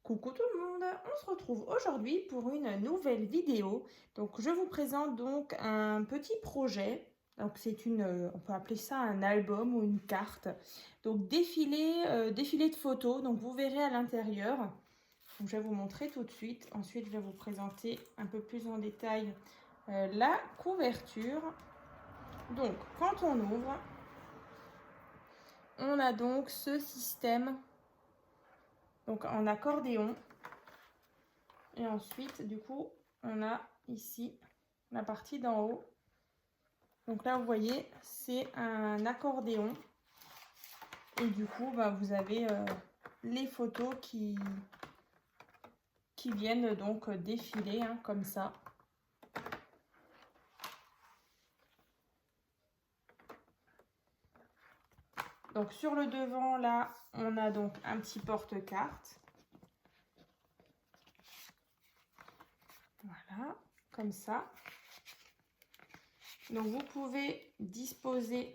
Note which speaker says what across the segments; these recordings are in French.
Speaker 1: Coucou tout le monde, on se retrouve aujourd'hui pour une nouvelle vidéo. Donc je vous présente donc un petit projet. Donc on peut appeler ça un album ou une carte. Donc défilé de photos. Donc vous verrez à l'intérieur. Donc je vais vous montrer tout de suite. Ensuite je vais vous présenter un peu plus en détail la couverture. Donc quand on ouvre, on a donc ce système donc en accordéon. Et ensuite, du coup, on a ici la partie d'en haut. Donc là, vous voyez, c'est un accordéon. Et du coup, vous avez les photos qui viennent donc défiler comme ça. Donc sur le devant, là, on a donc un petit porte-carte. Voilà, comme ça. Donc vous pouvez disposer,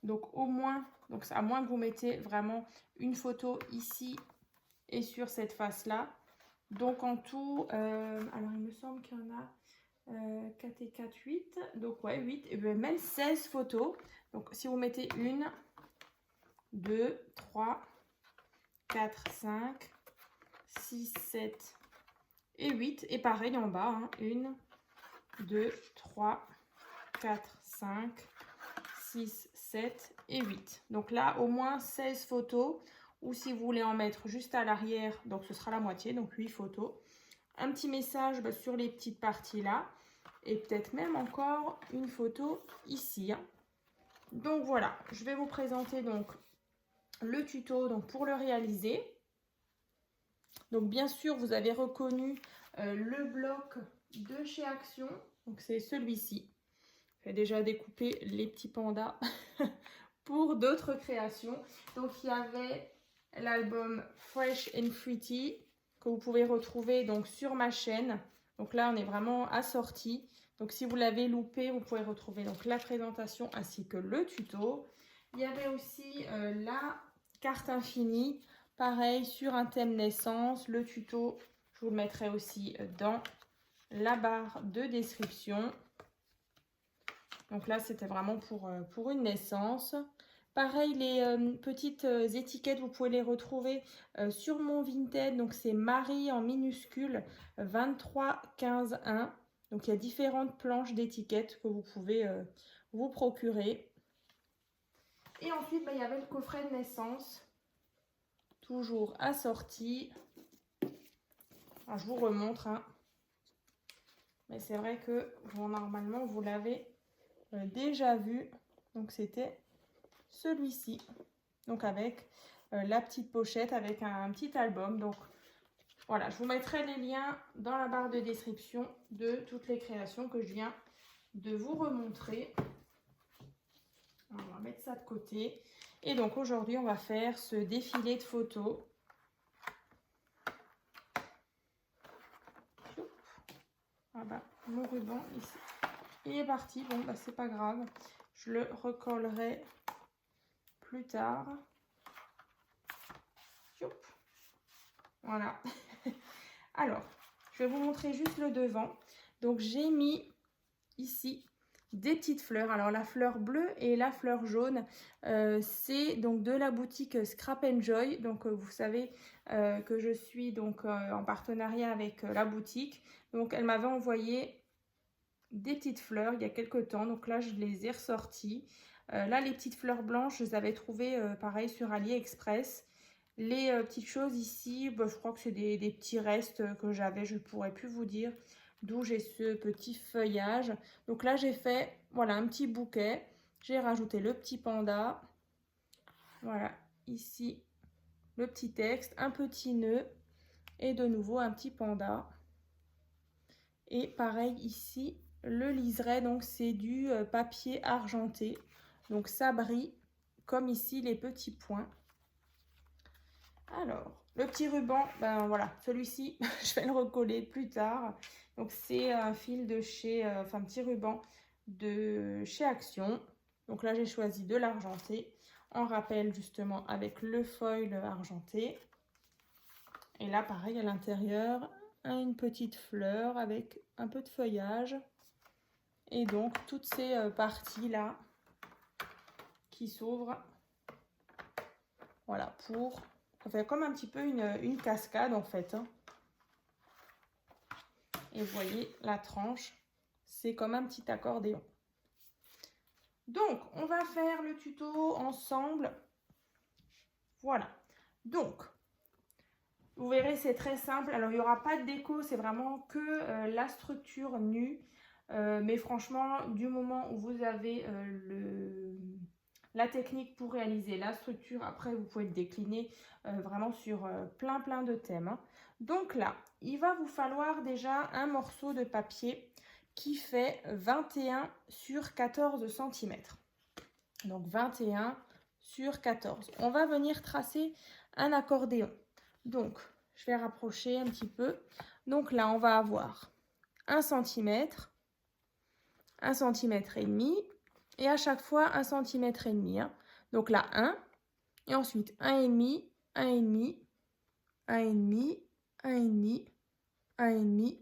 Speaker 1: donc au moins, donc à moins que vous mettez vraiment une photo ici et sur cette face-là. Donc en tout, alors il me semble qu'il y en a 4 et 4, 8. Donc ouais, 8 et même 16 photos. Donc si vous mettez 1, 2, 3, 4, 5, 6, 7 et 8. Et pareil en bas, 1, 2, 3, 4, 5, 6, 7 et 8. Donc là, au moins 16 photos. Ou si vous voulez en mettre juste à l'arrière, donc ce sera la moitié, donc 8 photos. Un petit message sur les petites parties là. Et peut-être même encore une photo ici. Donc voilà, je vais vous présenter donc le tuto donc pour le réaliser. Donc bien sûr, vous avez reconnu le bloc de chez Action. Donc c'est celui-ci. J'ai déjà découpé les petits pandas pour d'autres créations. Donc il y avait l'album Fresh and Fruity que vous pouvez retrouver donc sur ma chaîne. Donc là, on est vraiment assorti. Donc si vous l'avez loupé, vous pouvez retrouver donc la présentation ainsi que le tuto. Il y avait aussi la carte infinie, pareil sur un thème naissance. Le tuto, je vous le mettrai aussi dans la barre de description. Donc là, c'était vraiment pour une naissance. Pareil, les petites étiquettes, vous pouvez les retrouver sur mon Vinted. Donc c'est Marie en minuscule 23 15 1. Donc il y a différentes planches d'étiquettes que vous pouvez vous procurer. Et ensuite, il y avait le coffret de naissance, toujours assorti. Alors, je vous remontre. Mais c'est vrai que normalement, vous l'avez déjà vu. Donc c'était celui-ci, donc avec la petite pochette avec un petit album. Donc voilà, je vous mettrai les liens dans la barre de description de toutes les créations que je viens de vous remontrer. Alors, on va mettre ça de côté. Et donc aujourd'hui, on va faire ce défilé de photos. Ah mon ruban ici, il est parti. Bon, c'est pas grave, je le recollerai plus tard. Voilà. Alors, je vais vous montrer juste le devant. Donc, j'ai mis ici des petites fleurs. Alors, la fleur bleue et la fleur jaune, c'est donc de la boutique Scrap Joy. Donc, vous savez que je suis donc en partenariat avec la boutique. Donc, elle m'avait envoyé des petites fleurs il y a quelques temps. Donc là, je les ai ressorties. Là, les petites fleurs blanches, je les avais trouvées pareil sur AliExpress. Les petites choses ici, je crois que c'est des petits restes que j'avais, je ne pourrais plus vous dire d'où j'ai ce petit feuillage. Donc là, j'ai fait voilà un petit bouquet. J'ai rajouté le petit panda. Voilà, ici, le petit texte, un petit nœud et de nouveau un petit panda. Et pareil ici, le liseré, donc c'est du papier argenté. Donc ça brille comme ici les petits points. Alors, le petit ruban, voilà, celui-ci, je vais le recoller plus tard. Donc, c'est un fil de chez, un petit ruban de chez Action. Donc là, j'ai choisi de l'argenté en rappel justement avec le foil argenté. Et là, pareil, à l'intérieur, une petite fleur avec un peu de feuillage. Et donc, toutes ces parties-là qui s'ouvrent. Voilà, ça fait comme un petit peu une cascade, en fait. Hein. Et vous voyez, la tranche, c'est comme un petit accordéon. Donc, on va faire le tuto ensemble. Voilà. Donc, vous verrez, c'est très simple. Alors, il n'y aura pas de déco, c'est vraiment que la structure nue. Mais franchement, du moment où vous avez la technique pour réaliser la structure, après, vous pouvez le décliner vraiment sur plein de thèmes. Hein. Donc là, il va vous falloir déjà un morceau de papier qui fait 21 sur 14 cm. Donc 21 sur 14. On va venir tracer un accordéon. Donc, je vais rapprocher un petit peu. Donc là, on va avoir 1 cm, 1 cm et demi, et à chaque fois 1 cm et demi. Hein. Donc là, 1, et ensuite 1,5, 1,5, 1,5, 1,5, 1,5,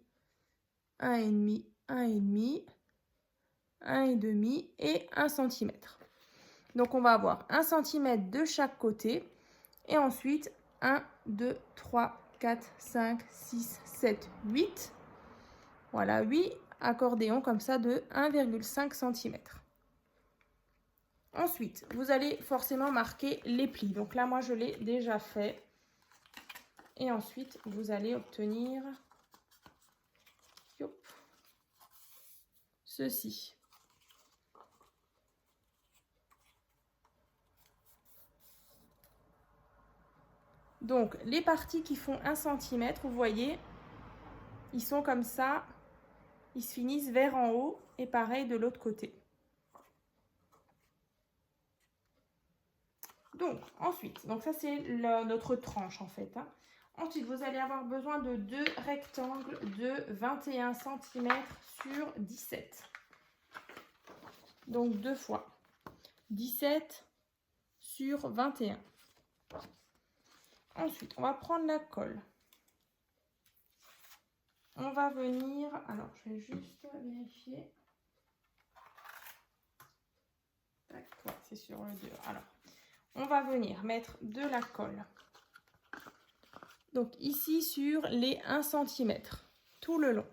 Speaker 1: 1,5, 1,5, 1,5 et 1 cm. Donc, on va avoir 1 cm de chaque côté. Et ensuite, 1, 2, 3, 4, 5, 6, 7, 8. Voilà, 8 accordéons comme ça de 1,5 cm. Ensuite, vous allez forcément marquer les plis. Donc là, moi, je l'ai déjà fait. Et ensuite, vous allez obtenir ceci. Donc, les parties qui font 1 cm, vous voyez, ils sont comme ça. Ils se finissent vers en haut et pareil de l'autre côté. Donc, ensuite, ça c'est notre tranche en fait. Hein. Ensuite, vous allez avoir besoin de 2 rectangles de 21 cm sur 17. Donc, 2 fois 17 sur 21. Ensuite, on va prendre la colle. On va venir, alors je vais juste vérifier. Tac, ouais, c'est sur le 2. Alors, on va venir mettre de la colle. Donc ici sur les 1 cm, tout le long.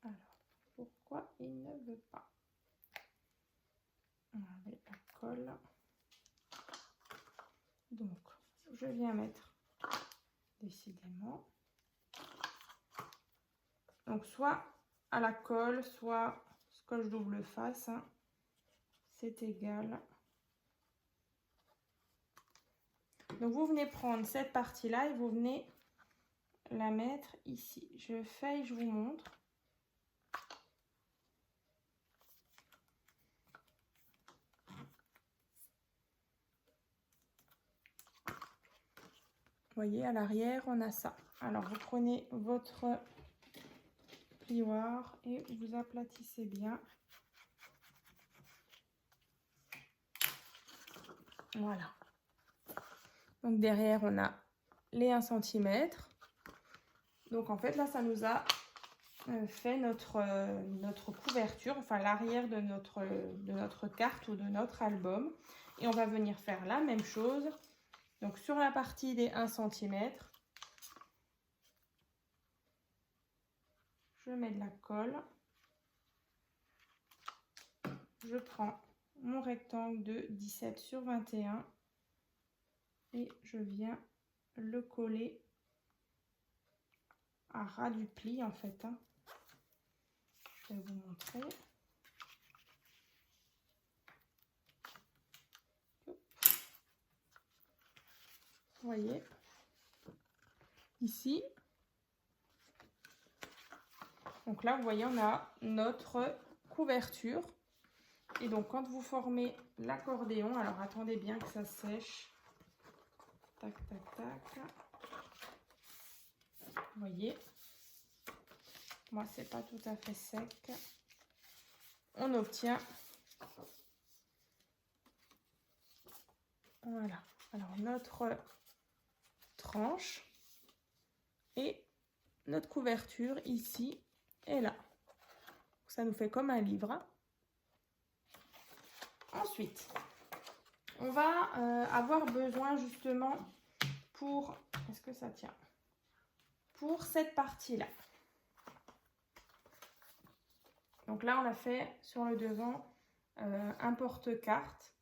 Speaker 1: Alors, pourquoi il ne veut pas? Avec la colle. Donc, je viens mettre décidément. Donc, soit à la colle, soit scotch double face. Hein. C'est égal. Donc, vous venez prendre cette partie-là et vous venez la mettre ici. Je fais et je vous montre. Vous voyez, à l'arrière, on a ça. Alors, vous prenez votre plioir et vous aplatissez bien. Voilà. Donc, derrière, on a les 1 cm. Donc, en fait, là, ça nous a fait notre couverture, enfin l'arrière de notre carte ou de notre album. Et on va venir faire la même chose. Donc, sur la partie des 1 cm, je mets de la colle. Je prends mon rectangle de 17 sur 21 et je viens le coller à ras du pli en fait. Hein. Je vais vous montrer. Vous voyez, ici. Donc là, vous voyez, on a notre couverture. Et donc, quand vous formez l'accordéon, alors attendez bien que ça sèche. Tac, tac, tac. Vous voyez, moi, c'est pas tout à fait sec. On obtient Voilà. Alors, notre tranche et notre couverture ici et là. Ça nous fait comme un livre. Hein. Ensuite, on va avoir besoin justement pour... Est-ce que ça tient? Pour cette partie-là. Donc là, on a fait sur le devant un porte-carte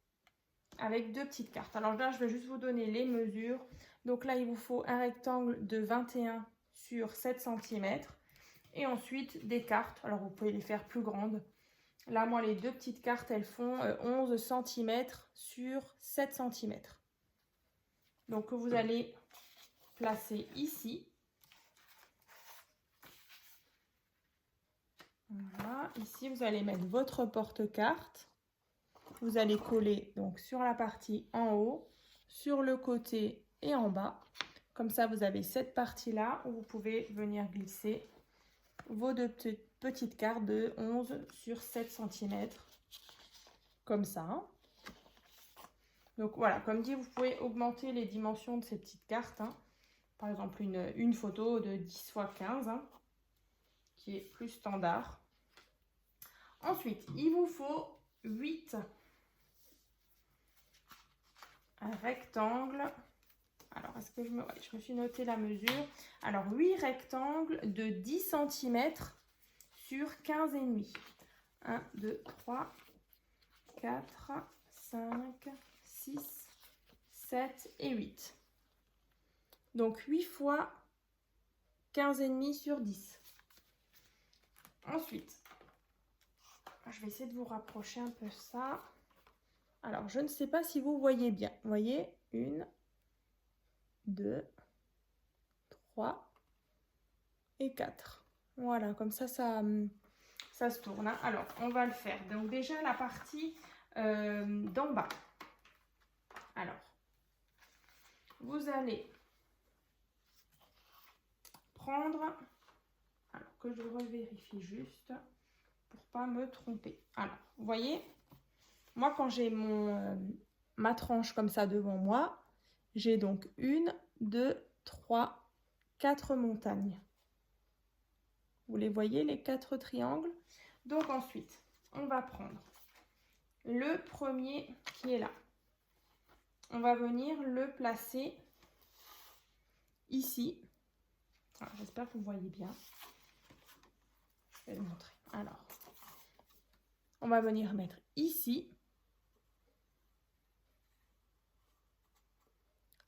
Speaker 1: avec 2 petites cartes. Alors là, je vais juste vous donner les mesures. Donc là, il vous faut un rectangle de 21 sur 7 cm. Et ensuite, des cartes. Alors, vous pouvez les faire plus grandes. Là, moi, les 2 petites cartes, elles font 11 cm sur 7 cm. Donc, vous allez placer ici. Voilà. Ici, vous allez mettre votre porte-carte. Vous allez coller donc sur la partie en haut, sur le côté et en bas. Comme ça, vous avez cette partie-là où vous pouvez venir glisser vos 2 petites cartes de 11 sur 7 cm. Comme ça. Donc voilà, comme dit, vous pouvez augmenter les dimensions de ces petites cartes. Hein. Par exemple, une photo de 10 x 15, hein, qui est plus standard. Ensuite, il vous faut 8 rectangles. Alors, est-ce que je me suis noté la mesure. Alors, 8 rectangles de 10 cm sur 15,5. 1, 2, 3, 4, 5, 6, 7 et 8. Donc, 8 fois 15,5 sur 10. Ensuite, je vais essayer de vous rapprocher un peu ça. Alors, je ne sais pas si vous voyez bien. Vous voyez, 1, 2, 3 et 4. Voilà, comme ça se tourne. Hein. Alors, on va le faire. Donc, déjà, la partie d'en bas. Alors, vous allez prendre... Alors, que je revérifie juste pour pas me tromper. Alors, vous voyez, moi, quand j'ai ma tranche comme ça devant moi, j'ai donc 1, 2, 3, 4 montagnes. Vous les voyez, les 4 triangles? Donc ensuite, on va prendre le premier qui est là. On va venir le placer ici. J'espère que vous voyez bien. Je vais le montrer. Alors, on va venir mettre ici.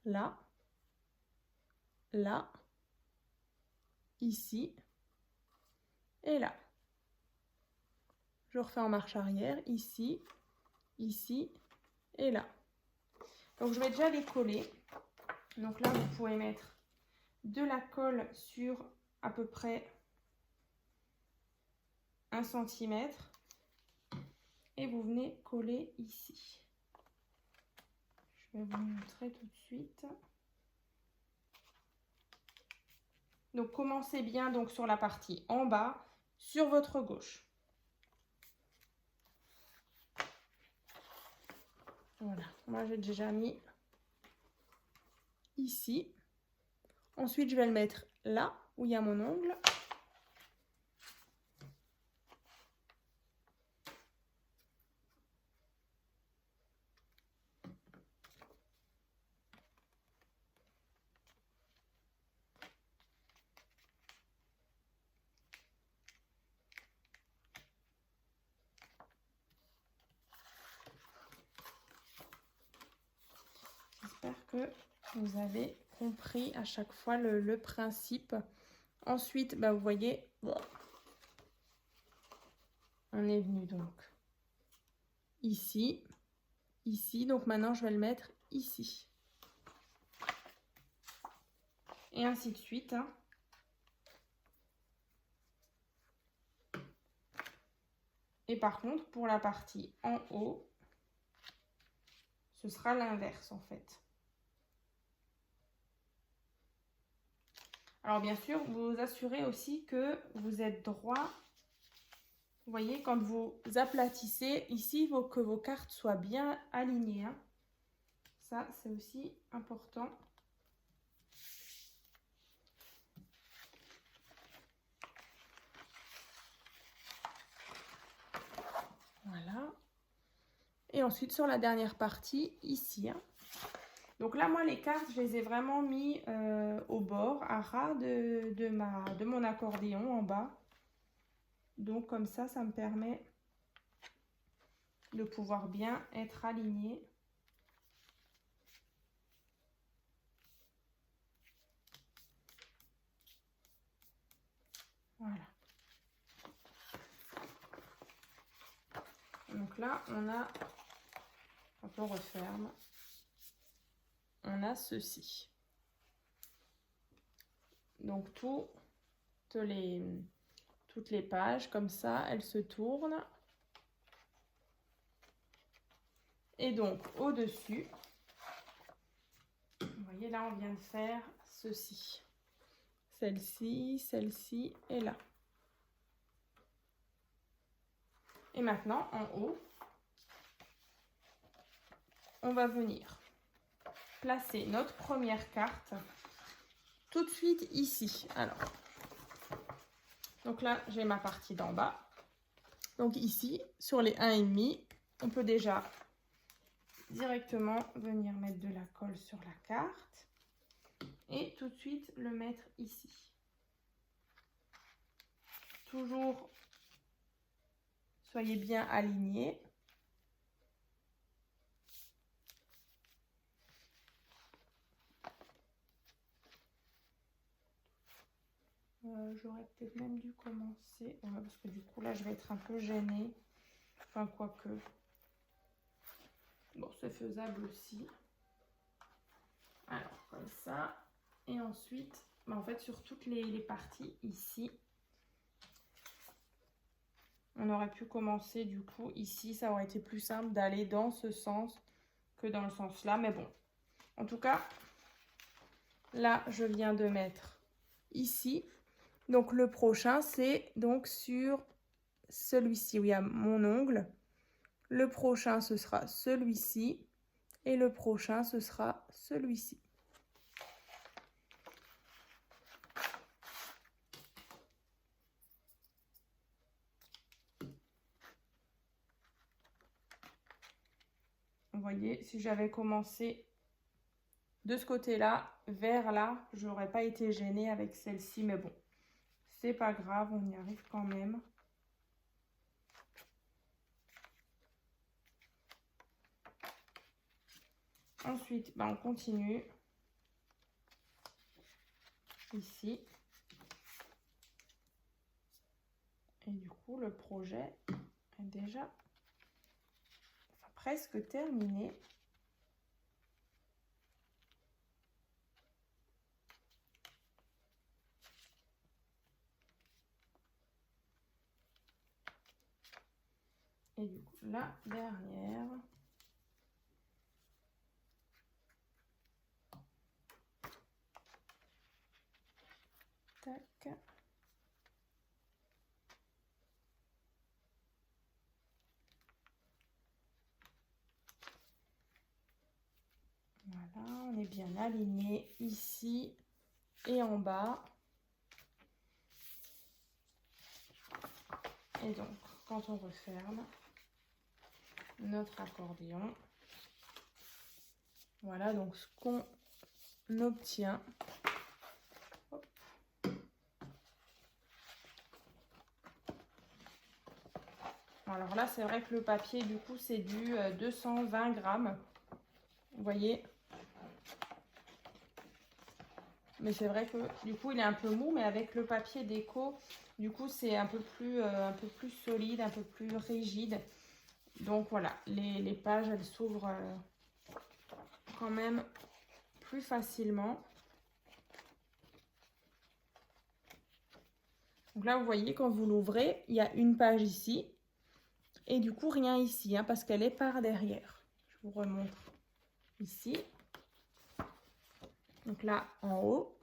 Speaker 1: Là. Là. Ici. Et là. Je refais en marche arrière. Ici. Ici. Et là. Donc, je vais déjà les coller. Donc là, vous pouvez mettre de la colle sur à peu près 1 cm. Et vous venez coller ici. Je vais vous montrer tout de suite. Donc, commencez bien donc, sur la partie en bas, sur votre gauche. Voilà, moi j'ai déjà mis ici. Ensuite, je vais le mettre là où il y a mon ongle. J'espère que vous avez compris à chaque fois le principe. Ensuite, bah, vous voyez, on est venu donc ici, ici. Donc maintenant, je vais le mettre ici. Et ainsi de suite. Hein. Et par contre, pour la partie en haut, ce sera l'inverse en fait. Alors bien sûr, vous vous assurez aussi que vous êtes droit. Vous voyez, quand vous aplatissez, ici, il faut que vos cartes soient bien alignées. Hein. Ça, c'est aussi important. Voilà. Et ensuite, sur la dernière partie, ici. Hein. Donc là, moi, les cartes, je les ai vraiment mis au bord, à ras de mon accordéon en bas. Donc, comme ça me permet de pouvoir bien être aligné. Voilà. Donc là, on a, quand on referme, on a ceci. Donc toutes les pages, comme ça, elles se tournent. Et donc, au-dessus, vous voyez, là, on vient de faire ceci. Celle-ci, celle-ci et là. Et maintenant, en haut, on va venir placer notre première carte tout de suite ici. Alors, donc là, j'ai ma partie d'en bas. Donc ici, sur les 1,5, on peut déjà directement venir mettre de la colle sur la carte et tout de suite le mettre ici. Toujours, soyez bien alignés. J'aurais peut-être même dû commencer, parce que du coup là je vais être un peu gênée, enfin quoique, bon c'est faisable aussi. Alors comme ça, et ensuite, en fait sur toutes les parties ici, on aurait pu commencer du coup ici, ça aurait été plus simple d'aller dans ce sens que dans le sens là, mais bon, en tout cas, là je viens de mettre ici. Donc le prochain, c'est donc sur celui-ci où il y a mon ongle. Le prochain, ce sera celui-ci. Et le prochain, ce sera celui-ci. Vous voyez, si j'avais commencé de ce côté-là, vers là, j'aurais pas été gênée avec celle-ci. Mais bon, c'est pas grave, on y arrive quand même. Ensuite, on continue ici. Et du coup, le projet est déjà presque terminé. Et du coup, la dernière. Tac. Voilà, on est bien aligné ici et en bas. Et donc, quand on referme notre accordéon, voilà donc ce qu'on obtient. Hop. Alors là, c'est vrai que le papier, du coup, c'est du 220 grammes. Vous voyez? Mais c'est vrai que, du coup, il est un peu mou, mais avec le papier déco, du coup, c'est un peu plus solide, un peu plus rigide. Donc voilà, les pages, elles s'ouvrent quand même plus facilement. Donc là, vous voyez, quand vous l'ouvrez, il y a une page ici. Et du coup, rien ici, hein, parce qu'elle est par derrière. Je vous remontre ici. Donc là, en haut,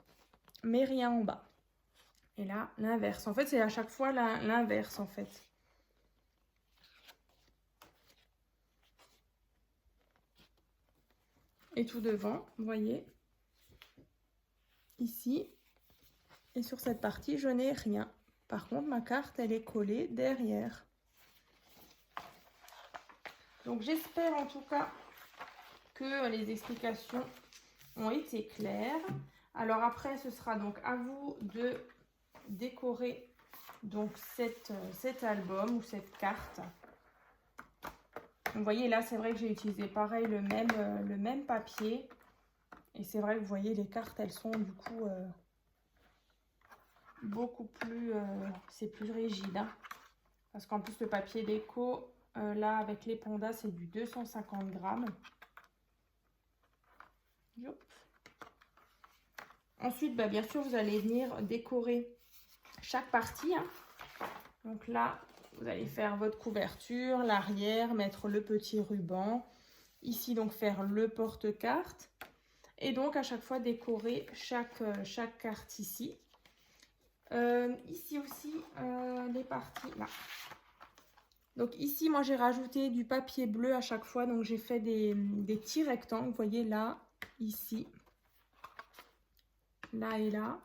Speaker 1: mais rien en bas. Et là, l'inverse. En fait, c'est à chaque fois l'inverse, en fait. et tout devant, vous voyez, ici. Et sur cette partie, je n'ai rien. Par contre, ma carte, elle est collée derrière. Donc, j'espère en tout cas que les explications ont été claires. Alors après, ce sera donc à vous de décorer donc cet album ou cette carte. Vous voyez là, c'est vrai que j'ai utilisé pareil le même papier. Et c'est vrai que vous voyez, les cartes, elles sont du coup beaucoup plus... c'est plus rigide. Hein, parce qu'en plus, le papier déco, là, avec les pandas, c'est du 250 grammes. Yop. Ensuite, bah, bien sûr, vous allez venir décorer chaque partie. Hein. Donc là, vous allez faire votre couverture, l'arrière, mettre le petit ruban. Ici, donc, faire le porte-carte. Et donc, à chaque fois, décorer chaque carte ici. Ici aussi, les parties là. Donc ici, moi, j'ai rajouté du papier bleu à chaque fois. Donc, j'ai fait des petits rectangles. Vous voyez là, ici, là et là.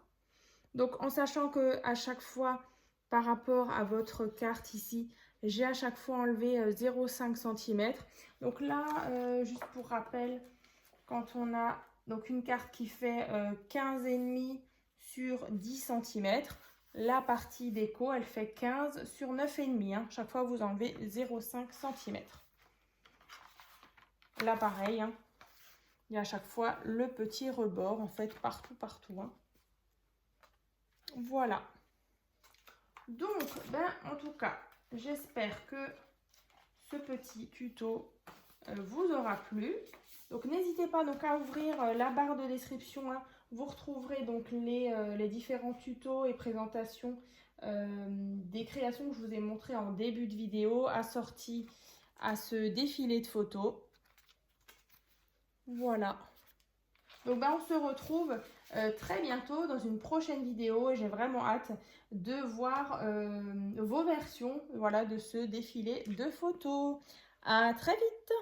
Speaker 1: Donc, en sachant que à chaque fois, par rapport à votre carte ici, j'ai à chaque fois enlevé 0,5 cm. Donc là, juste pour rappel, quand on a donc une carte qui fait 15,5 sur 10 cm, la partie déco, elle fait 15 sur 9,5. Hein. Chaque fois, vous enlevez 0,5 cm. Là, pareil, hein. Il y a à chaque fois le petit rebord, en fait, partout. Hein. Voilà. Donc, en tout cas, j'espère que ce petit tuto vous aura plu. Donc, n'hésitez pas donc à ouvrir la barre de description. Hein. Vous retrouverez donc les différents tutos et présentations des créations que je vous ai montrées en début de vidéo, assorties à ce défilé de photos. Voilà. Donc, on se retrouve très bientôt dans une prochaine vidéo et j'ai vraiment hâte de voir vos versions, voilà, de ce défilé de photos. À très vite!